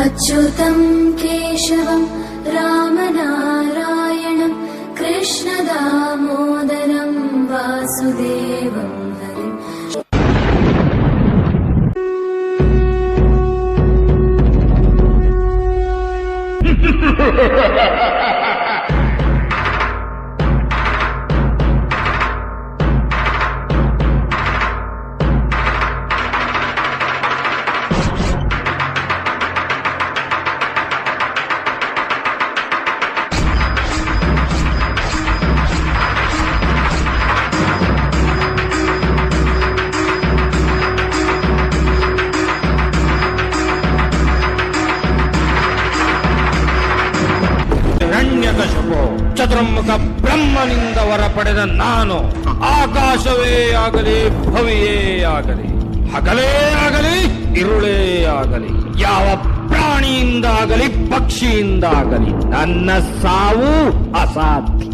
अच्युतं केशवं रामनारायणं कृष्णदामोदरं वासुदेवं हरिम् ಚತುರ್ಮುಖ ಬ್ರಹ್ಮನಿಂದ ವರ ಪಡೆದ ನಾನು ಆಕಾಶವೇ ಆಗಲಿ ಭವಿಯೇ ಆಗಲಿ ಹಗಲೇ ಆಗಲಿ ಇರುಳೇ ಆಗಲಿ ಯಾವ ಪ್ರಾಣಿಯಿಂದಾಗಲಿ ಪಕ್ಷಿಯಿಂದಾಗಲಿ ನನ್ನ ಸಾವು ಅಸಾಧ್ಯ.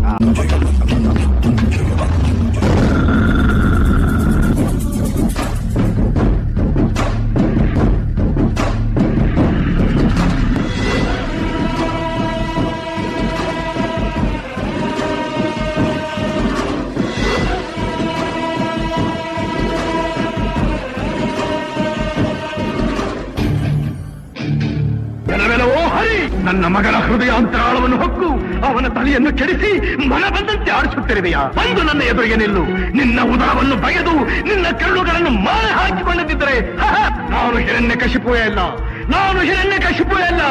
ನನ್ನ ಮಗನ ಹೃದಯಾಂತರಾಳವನ್ನು ಹೊಕ್ಕು ಅವನ ತಲೆಯನ್ನು ಕೆಡಿಸಿ ಮನ ಬಂದಂತೆ ಆಡಿಸುತ್ತಿರುವೆಯಾ? ಬಂದು ನನ್ನ ಎದುರಿಗೆ ನಿಲ್ಲು. ನಿನ್ನ ಉದರವನ್ನು ಬಗೆದು ನಿನ್ನ ಕರುಳುಗಳನ್ನು ಮಾಲೆ ಹಾಕಿಕೊಂಡಿದ್ದರೆ ನಾನು ಹಿರಣ್ಯಕಶಿಪುವೇ ಅಲ್ಲ, ನಾನು ಹಿರಣ್ಯಕಶಿಪುವೇ ಅಲ್ಲ,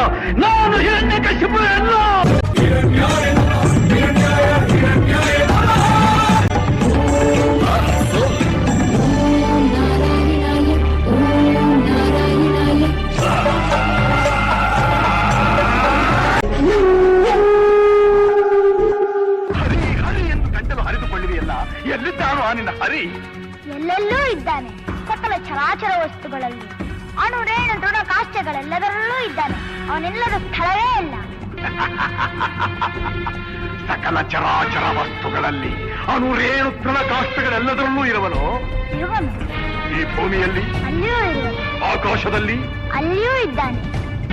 ನಾನು ಹಿರಣ್ಯಕಶಿಪುವೇ ಅಲ್ಲ. ಎಲ್ಲಿದ್ದಾನು ಆ ನಿನ್ನ ಹರಿ? ಎಲ್ಲೆಲ್ಲೂ ಇದ್ದಾನೆ. ಸಕಲ ಚರಾಚರ ವಸ್ತುಗಳಲ್ಲಿ, ಅಣು ರೇಣು ದೃಢ ಕಾಷ್ಟಗಳೆಲ್ಲದರಲ್ಲೂ ಇದ್ದಾನೆ. ಅವನೆಲ್ಲದ ಸ್ಥಳವೇ ಇಲ್ಲ. ಸಕಲ ಚರಾಚರ ವಸ್ತುಗಳಲ್ಲಿ ಅಣು ರೇಣು ದೃಢ ಕಾಷ್ಟಗಳೆಲ್ಲದರಲ್ಲೂ ಇರುವನು. ಈ ಭೂಮಿಯಲ್ಲಿ ಅಲ್ಲಿಯೂ ಇರುವನು. ಆಕಾಶದಲ್ಲಿ ಅಲ್ಲಿಯೂ ಇದ್ದಾನೆ.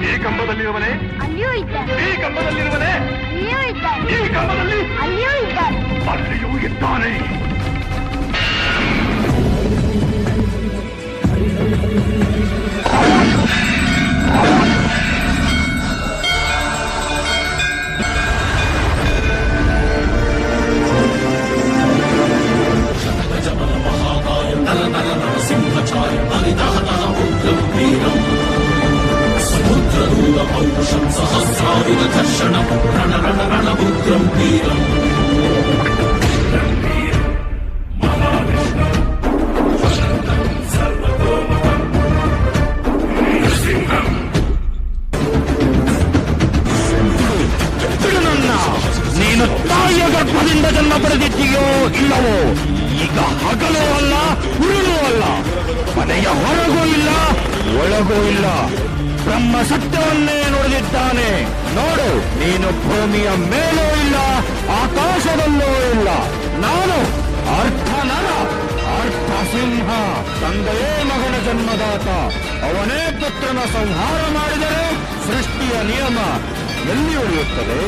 ಈ ಕಂಬದಲ್ಲಿರುವನೇ ಅಲ್ಲಿಯೂ ಇದ್ದಾನೆ. ಈ ಕಂಬದಲ್ಲಿರುವನೇ ಅಲ್ಲಿಯೂ ಇದ್ದಾನೆ. ಈ ಕಂಬದಲ್ಲಿ ಅಲ್ಲಿಯೂ ಇದ್ದಾನೆ. ಅಲ್ಲಿಯೂ ಇದ್ದಾನೆ. ನೀನು ತಾಯಿಯ ಗರ್ಭದಿಂದ ಜನ್ಮ ಪಡೆದಿದ್ದೀಯೋ ಇಲ್ಲವೋ, ಈಗ ಹಗಲೂ ಅಲ್ಲ ಉರುಳೂ ಅಲ್ಲ, ಮನೆಯ ಹೊರಗೂ ಇಲ್ಲ ಒಳಗೂ ಇಲ್ಲ, ಬ್ರಹ್ಮ ಸತ್ಯವನ್ನೇ ನುಡಿದಿದ್ದಾನೆ. ನೋಡು, ನೀನು ಭೂಮಿಯ ಮೇಲೂ ಇಲ್ಲ ಆಕಾಶದಲ್ಲೂ ಇಲ್ಲ. ನಾನು ಅರ್ಥನರ, ಅರ್ಥ ಸಿಂಹ, ತಂದೆಯೇ ಮಗನ ಜನ್ಮದಾತ. ಅವನೇ ಪುತ್ರನ ಸಂಹಾರ ಮಾಡಿದರೆ ಸೃಷ್ಟಿಯ ನಿಯಮ ಎಲ್ಲಿ ಉಳಿಯುತ್ತದೆ?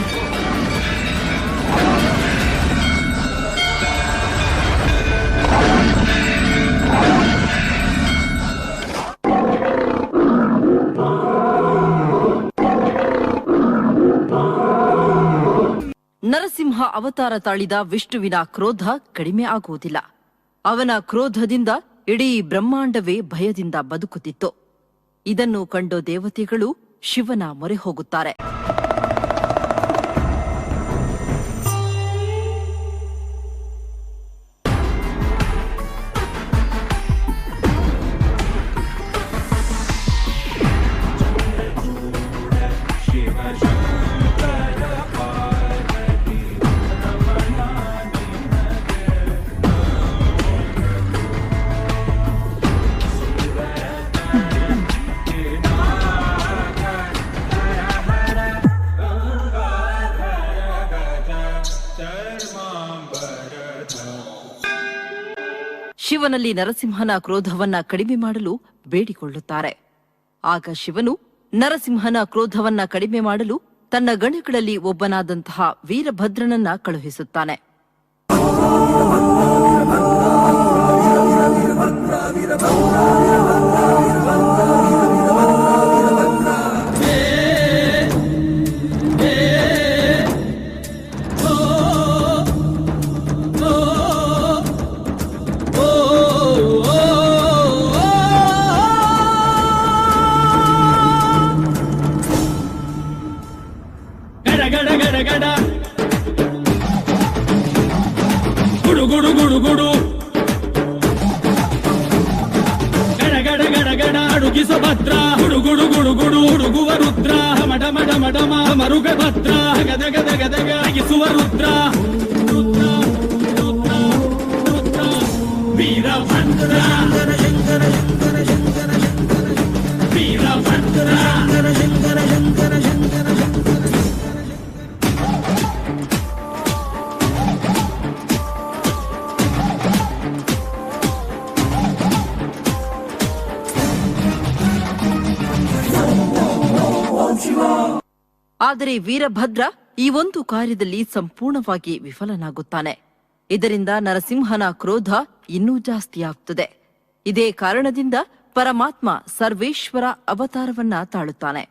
ನರಸಿಂಹ ಅವತಾರ ತಾಳಿದ ವಿಷ್ಣುವಿನ ಕ್ರೋಧ ಕಡಿಮೆ ಆಗುವುದಿಲ್ಲ. ಅವನ ಕ್ರೋಧದಿಂದ ಇಡೀ ಬ್ರಹ್ಮಾಂಡವೇ ಭಯದಿಂದ ಬದುಕುತ್ತಿತ್ತು. ಇದನ್ನು ಕಂಡು ದೇವತೆಗಳು ಶಿವನ ಮೊರೆ ಹೋಗುತ್ತಾರೆ. ಶಿವನಲ್ಲಿ ನರಸಿಂಹನ ಕ್ರೋಧವನ್ನ ಕಡಿಮೆ ಮಾಡಲು ಬೇಡಿಕೊಳ್ಳುತ್ತಾರೆ. ಆಗ ಶಿವನು ನರಸಿಂಹನ ಕ್ರೋಧವನ್ನ ಕಡಿಮೆ ಮಾಡಲು ತನ್ನ ಗಣಗಳಲ್ಲಿ ಒಬ್ಬನಾದಂತಹ ವೀರಭದ್ರನನ್ನ ಕಳುಹಿಸುತ್ತಾನೆ. ಭದ್ರ ಗುಡುಗುಡು ಗುಡುಗುಡು ಹುಡುಗುವ ರುದ್ರ ಮಡ ಮಡ ಮಡ ಮರುಗ ಭದ್ರ ಗದ ಗದ ಗದಗ ಅಗಿಸುವ ರುದ್ರ ರುದ್ರ ರುದ್ರ ರುದ್ರ ವೀರಭದ್ರ ಶಂಕರ ಶಂಕರ ಶಂಕರ ಶಂಕರ ವೀರಭದ್ರ ಶಂಕರ ಶಂಕರ ಶಂಕರ ಶಂಕರ ಆದರೆ ವೀರಭದ್ರ ಈ ಒಂದು ಕಾರ್ಯದಲ್ಲಿ ಸಂಪೂರ್ಣವಾಗಿ ವಿಫಲನಾಗುತ್ತಾನೆ. ಇದರಿಂದ ನರಸಿಂಹನ ಕ್ರೋಧ ಇನ್ನೂ ಜಾಸ್ತಿಯಾಗುತ್ತದೆ. ಇದೇ ಕಾರಣದಿಂದ ಪರಮಾತ್ಮ ಸರ್ವೇಶ್ವರ ಅವತಾರವನ್ನ ತಾಳುತ್ತಾನೆ.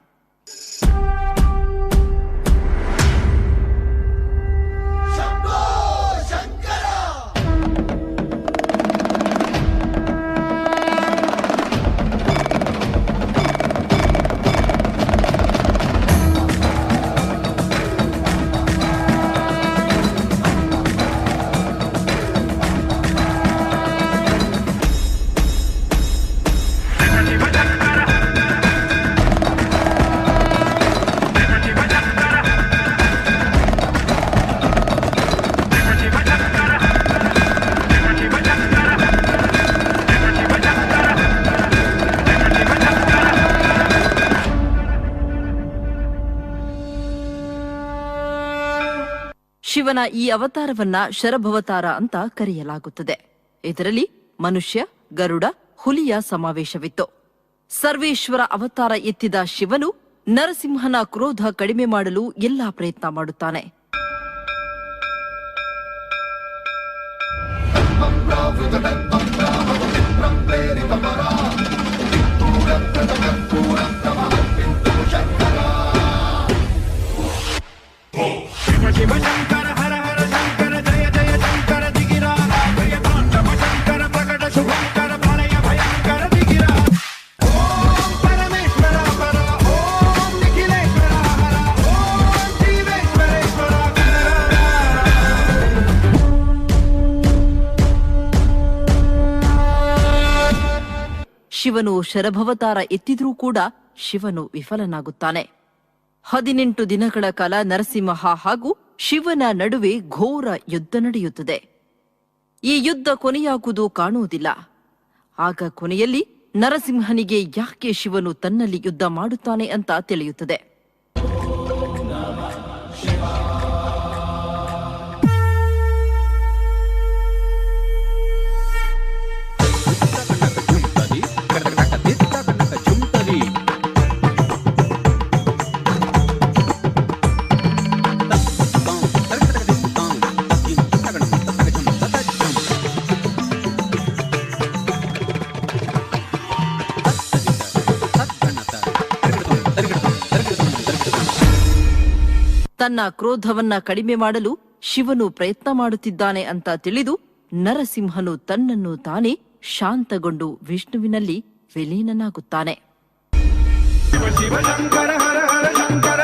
ಶಿವನ ಈ ಅವತಾರವನ್ನ ಶರಭವತಾರ ಅಂತ ಕರೆಯಲಾಗುತ್ತದೆ. ಇದರಲ್ಲಿ ಮನುಷ್ಯ, ಗರುಡ, ಹುಲಿಯ ಸಮಾವೇಶವಿತ್ತು. ಸರ್ವೇಶ್ವರ ಅವತಾರ ಎತ್ತಿದ ಶಿವನು ನರಸಿಂಹನ ಕ್ರೋಧ ಕಡಿಮೆ ಮಾಡಲು ಎಲ್ಲಾ ಪ್ರಯತ್ನ ಮಾಡುತ್ತಾನೆ. ಶಿವನು ಶರಭವತಾರ ಎತ್ತಿದ್ರೂ ಕೂಡ ಶಿವನು ವಿಫಲನಾಗುತ್ತಾನೆ. 18 ದಿನಗಳ ಕಾಲ ನರಸಿಂಹ ಹಾಗೂ ಶಿವನ ನಡುವೆ ಘೋರ ಯುದ್ಧ ನಡೆಯುತ್ತದೆ. ಈ ಯುದ್ಧ ಕೊನೆಯಾಗುವುದು ಕಾಣುವುದಿಲ್ಲ. ಆಗ ಕೊನೆಯಲ್ಲಿ ನರಸಿಂಹನಿಗೆ ಯಾಕೆ ಶಿವನು ತನ್ನಲ್ಲಿ ಯುದ್ಧ ಮಾಡುತ್ತಾನೆ ಅಂತ ತಿಳಿಯುತ್ತದೆ. ತನ್ನ ಕ್ರೋಧವನ್ನ ಕಡಿಮೆ ಮಾಡಲು ಶಿವನು ಪ್ರಯತ್ನ ಮಾಡುತ್ತಿದ್ದಾನೆ ಅಂತ ತಿಳಿದು ನರಸಿಂಹನು ತನ್ನನ್ನು ತಾನೇ ಶಾಂತಗೊಂಡು ವಿಷ್ಣುವಿನಲ್ಲಿ ವಿಲೀನನಾಗುತ್ತಾನೆ. ಶಿವ ಶಿವ ಶಂಕರ ಹರ ಹರ ಶಂಕರ